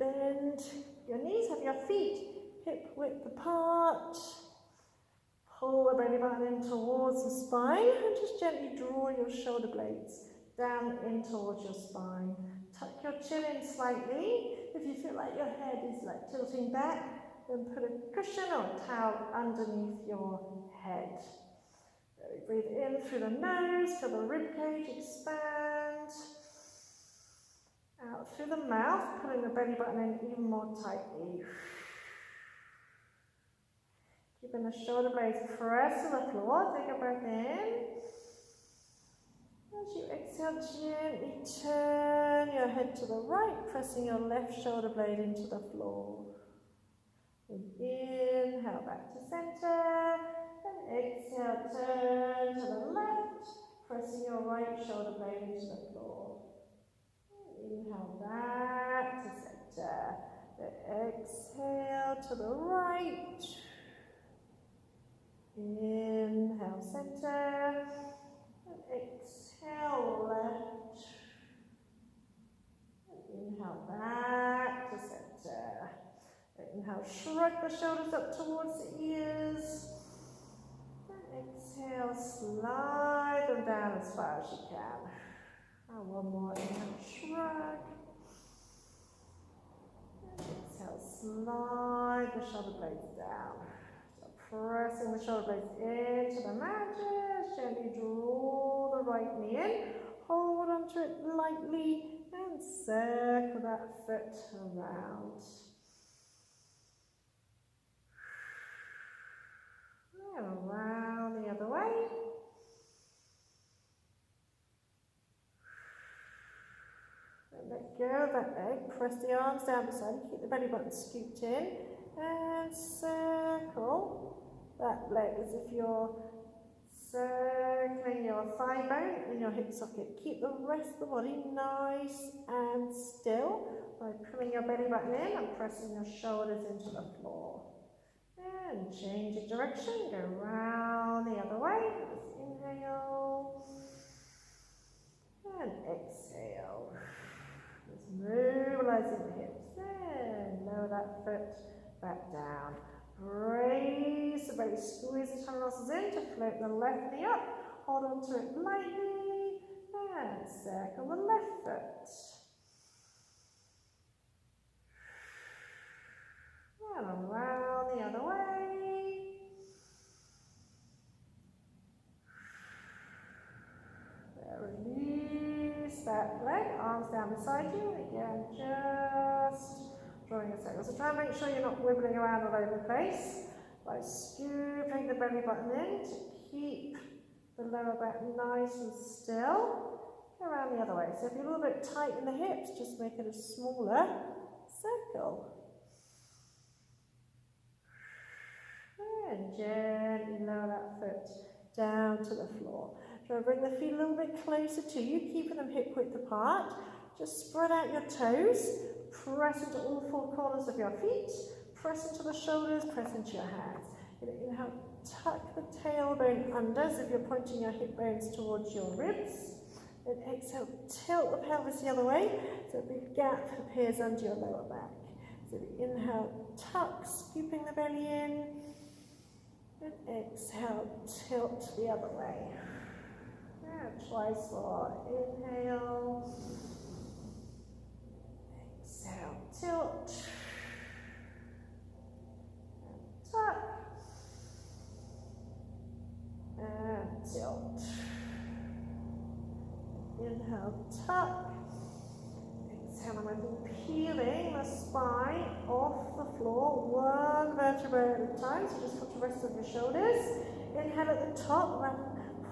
Bend your knees, have your feet hip width apart. Pull the belly button in towards the spine and just gently draw your shoulder blades down in towards your spine. Tuck your chin in slightly. If you feel like your head is like tilting back, then put a cushion or a towel underneath your head. Breathe in through the nose, feel the ribcage expand. Out through the mouth, pulling the belly button in even more tightly. Keeping the shoulder blades pressed to the floor. Take a breath in. As you exhale, gently turn your head to the right, pressing your left shoulder blade into the floor. And inhale back to center. And exhale, turn to the left, pressing your right shoulder blade into the floor. Inhale back to center. Exhale to the right. Inhale center. And exhale left. And inhale back to center. Inhale, shrug the shoulders up towards the ears. And exhale, slide them down as far as you can. And one more, inhale, shrug. And exhale, slide the shoulder blades down. So pressing the shoulder blades into the mat, just gently draw the right knee in. Hold onto it lightly and circle that foot around. And around the other way. And let go of that leg. Press the arms down beside you. Keep the belly button scooped in. And circle that leg as if you're circling your thigh bone in your hip socket. Keep the rest of the body nice and still by pulling your belly button in and pressing your shoulders into the floor. And change your direction, go round the other way. Just inhale and exhale. Just mobilizing the hips. Then lower that foot back down. Brace the belly, squeeze the tongue muscles in to float the left knee up. Hold on to it lightly and circle the left foot. And around the other way. There, release that leg, arms down beside you. Again, just drawing a circle. So try and make sure you're not wibbling around all over the place by scooping the belly button in to keep the lower back nice and still. Go around the other way. So if you're a little bit tight in the hips, just make it a smaller circle. And gently lower that foot down to the floor. Try to bring the feet a little bit closer to you, keeping them hip width apart. Just spread out your toes, press into all four corners of your feet, press into the shoulders, press into your hands. Inhale, tuck the tailbone under as if you're pointing your hip bones towards your ribs. Then exhale, tilt the pelvis the other way so a big gap appears under your lower back. So inhale, tuck, scooping the belly in. And exhale, tilt the other way. And twice more. Inhale. Exhale, tilt. And tuck. And tilt. Inhale, tuck. Exhale, I'm going to be peeling the spine off the floor, one vertebra at a time. So just put the rest of your shoulders. Inhale at the top,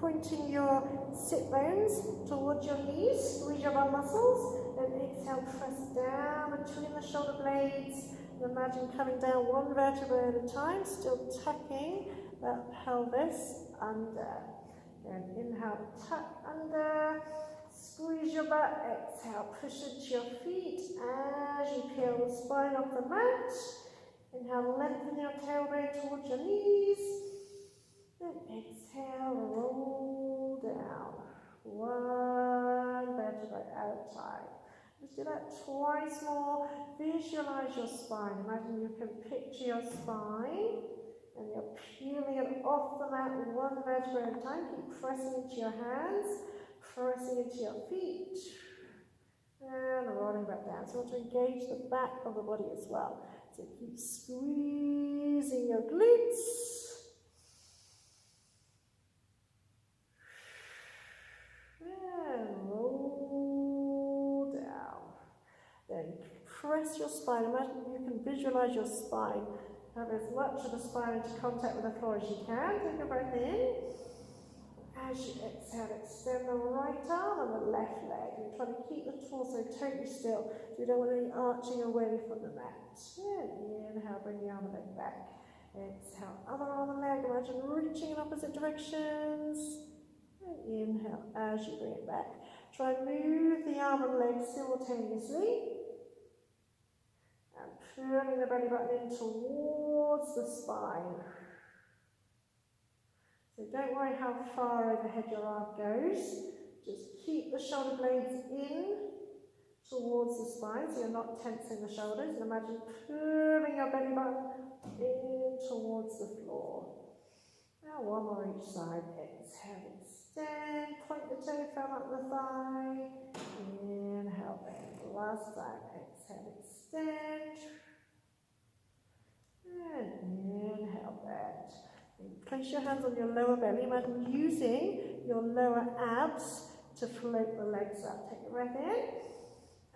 pointing your sit bones towards your knees. Squeeze your bum muscles. Then exhale, press down between the shoulder blades. And imagine coming down one vertebra at a time, still tucking that pelvis under. Then inhale, tuck under. Squeeze your butt, exhale, push into your feet as you peel the spine off the mat. Inhale, lengthen your tailbone towards your knees. Then exhale, roll down. One vertebrae at a time. Let's do that twice more. Visualize your spine. Imagine you can picture your spine and you're peeling it off the mat one vertebra at a time. Keep pressing into your hands, pressing into your feet, and rolling back down. So you want to engage the back of the body as well. So keep squeezing your glutes. And roll down. Then press your spine. Imagine you can visualize your spine. Have as much of the spine into contact with the floor as you can. Take a breath in. As you exhale, extend the right arm and the left leg. And try to keep the torso totally still, so you don't want any arching away from the mat. And inhale, bring the arm and leg back. Exhale, other arm and leg. Imagine reaching in opposite directions. And inhale as you bring it back. Try and move the arm and leg simultaneously. And pulling the belly button in towards the spine. So don't worry how far overhead your arm goes. Just keep the shoulder blades in towards the spine so you're not tensing the shoulders. And imagine pulling your belly button in towards the floor. Now one more each side. Exhale, extend, point the toe, come up the thigh. Inhale, bend. Last time. Exhale, extend. And inhale, bend. And place your hands on your lower belly. Imagine using your lower abs to float the legs up. Take a breath in.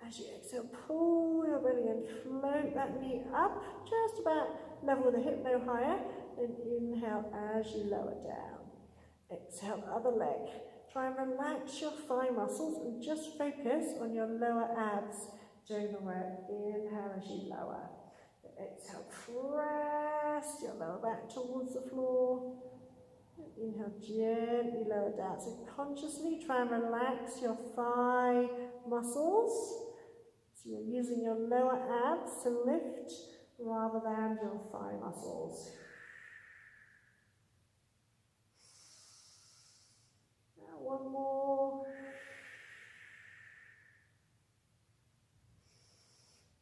As you exhale, pull your belly in, float that knee up, just about level with the hip, no higher. Then inhale as you lower down. Exhale, other leg. Try and relax your thigh muscles and just focus on your lower abs doing the work. Inhale as you lower. Exhale, press your lower back towards the floor. Inhale, gently lower down. So consciously try and relax your thigh muscles. So you're using your lower abs to lift rather than your thigh muscles. Now one more.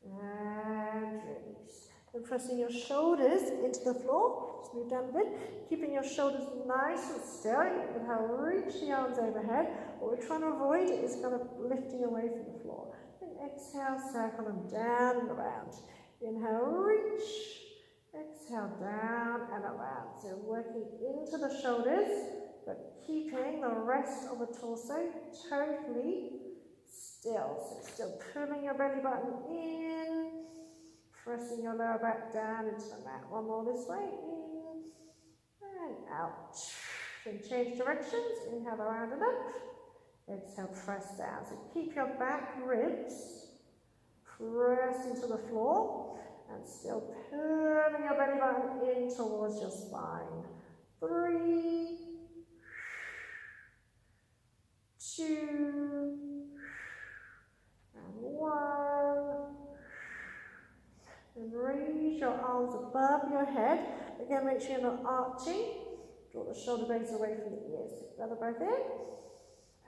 And release. And pressing your shoulders into the floor. Just move down a bit. Keeping your shoulders nice and still. Inhale, reach the arms overhead. What we're trying to avoid is kind of lifting away from the floor. And exhale, circle them down and around. Inhale, reach. Exhale, down and around. So working into the shoulders, but keeping the rest of the torso totally still. So still pulling your belly button in, pressing your lower back down into the mat. One more this way, in and out. Then change directions, inhale around and up. Exhale, press down. So keep your back ribs pressed into the floor and still pulling your belly button in towards your spine. 3, 2, and 1. And raise your arms above your head. Again, make sure you're not arching. Draw the shoulder blades away from the ears. Another breath in.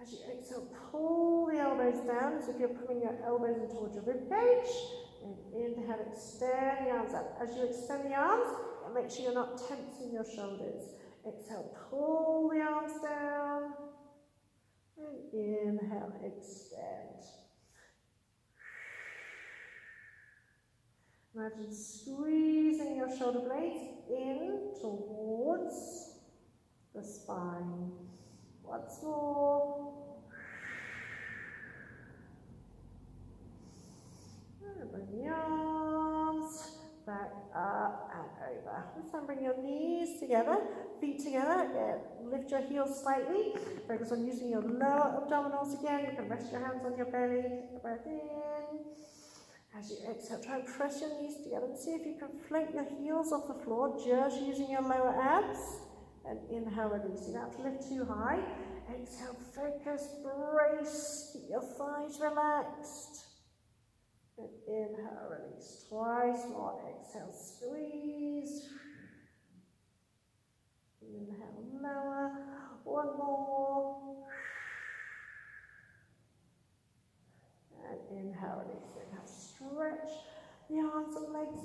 As you exhale, pull the elbows down as if you're pulling your elbows in towards your rib cage. And inhale, extend the arms up. As you extend the arms, make sure you're not tensing your shoulders. Exhale, pull the arms down. And inhale, extend. Imagine squeezing your shoulder blades in towards the spine. Once more. And bring the arms back up and over. This time bring your knees together, feet together. Again, lift your heels slightly. Focus on using your lower abdominals again. You can rest your hands on your belly. Take a breath in. As you exhale, try and press your knees together and see if you can float your heels off the floor just using your lower abs. And inhale, release. You don't have to lift too high. Exhale, focus, brace. Keep your thighs relaxed. And inhale, release. Twice more. Exhale, squeeze. Inhale, lower. One more. And Inhale, release. Inhale, stretch the arms and legs